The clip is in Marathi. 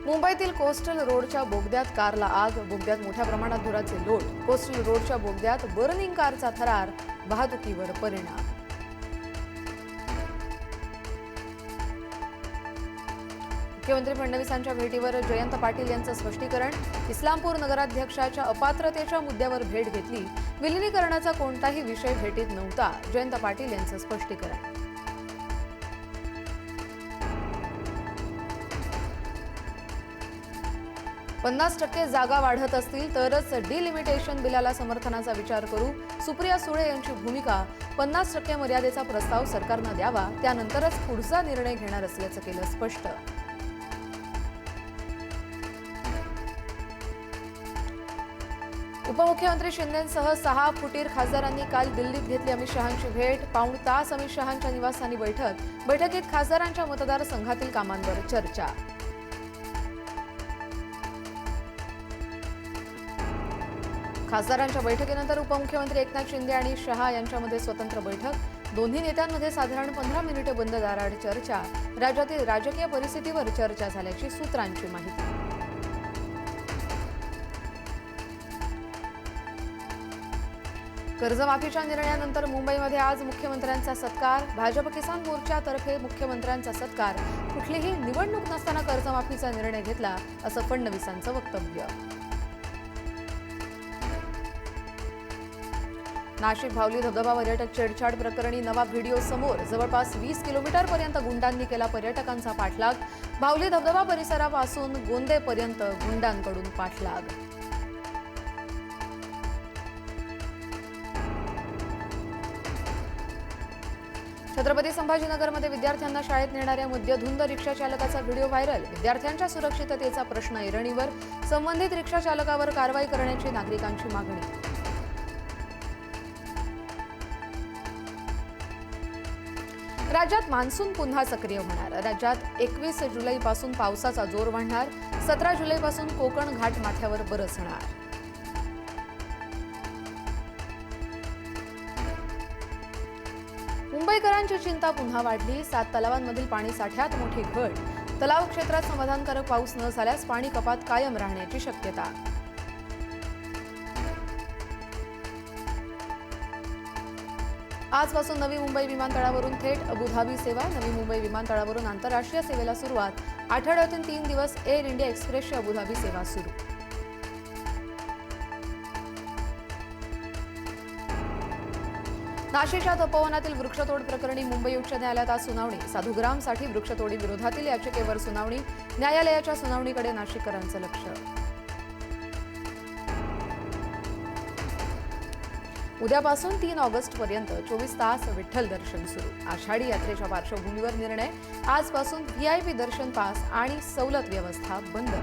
मुंबईतील कोस्टल रोडच्या बोगद्यात कारला आग, बोगद्यात मोठ्या प्रमाणात धुराचे लोट. कोस्टल रोडच्या बोगद्यात बर्निंग कारचा थरार, वाहतुकीवर परिणाम. मुख्यमंत्री फडणवीसांच्या भेटीवर जयंत पाटील यांचं स्पष्टीकरण. इस्लामपूर नगराध्यक्षाच्या अपात्रतेच्या मुद्द्यावर भेट घेतली. विलिनीकरणाचा कोणताही विषय भेटीत नव्हता, जयंत पाटील यांचं स्पष्टीकरण. "50% जागा वाढत असतील तरच डिलिमिटेशन बिलाला समर्थनाचा विचार करू. सुप्रिया सुळे यांची भूमिका. 50% मर्यादेचा प्रस्ताव सरकारनं द्यावा, त्यानंतरच पुढचा निर्णय घेणार असल्याचं केलं स्पष्ट. उपमुख्यमंत्री शिंदेंसह 6 फुटीर खासदारांनी काल दिल्लीत घेतली अमित शहांची भेट. पाऊण तास अमित शहांच्या निवासस्थानी बैठकीत खासदारांच्या मतदारसंघातील कामांवर चर्चा. खासदारांच्या बैठकीनंतर उपमुख्यमंत्री एकनाथ शिंदे आणि शहा यांच्यामध्ये स्वतंत्र बैठक. दोन्ही नेत्यांमध्ये साधारण 15 मिनिटे बंद दाराआड चर्चा. राज्यातील राजकीय परिस्थितीवर चर्चा झाल्याची सूत्रांची माहिती. कर्जमाफीच्या निर्णयानंतर मुंबईमध्ये आज मुख्यमंत्र्यांचा सत्कार. भाजप किसान मोर्चातर्फे मुख्यमंत्र्यांचा सत्कार. कुठलीही निवडणूक नसताना कर्जमाफीचा निर्णय घेतला, असं फडणवीसांचं वक्तव्य. नाशिक भावली धबधबा पर्यटक छेडछाड प्रकरणी नवा व्हिडिओ समोर. जवळपास 20 किलोमीटरपर्यंत गुंडांनी केला पर्यटकांचा पाठलाग. भावली धबधबा परिसरापासून गोंदेपर्यंत गुंडांकडून पाठलाग. छत्रपती संभाजीनगरमध्ये विद्यार्थ्यांना शाळेत नेणाऱ्या मद्यधुंद रिक्षा चालकाचा व्हिडिओ व्हायरल. विद्यार्थ्यांच्या सुरक्षिततेचा प्रश्न ऐरणीवर. संबंधित रिक्षा चालकावर कारवाई करण्याची नागरिकांची मागणी. राज्यात मान्सून पुन्हा सक्रिय होणार. राज्यात 21 जुलैपासून पावसाचा जोर वाढणार. 17 जुलैपासून कोकण घाटमाथ्यावर बरसणार. मुंबईकरांची चिंता पुन्हा वाढली. 7 तलावांमधील पाणी साठ्यात मोठी घट. तलाव क्षेत्रात समाधानकारक पाऊस न झाल्यास पाणी कपात कायम राहण्याची शक्यता. आजपासून नवी मुंबई विमानतळावरून थेट अबुधाबी सेवा. नवी मुंबई विमानतळावरून आंतरराष्ट्रीय सेवेला सुरुवात. आठवड्यातून 3 दिवस एअर इंडिया एक्सप्रेसची अबुधाबी सेवा सुरू. नाशिकच्या तपोवनातील वृक्षतोड प्रकरणी मुंबई उच्च न्यायालयात आज सुनावणी. साधुग्रामसाठी वृक्षतोडी विरोधातील याचिकेवर सुनावणी. न्यायालयाच्या सुनावणीकडे नाशिककरांचं लक्ष. उद्यापासून 3 ऑगस्टपर्यंत 24 तास विठ्ठल दर्शन सुरू. आषाढी यात्रेच्या पार्श्वभूमीवर निर्णय. आजपासून व्हीआयपी दर्शन पास आणि सवलत व्यवस्था बंद.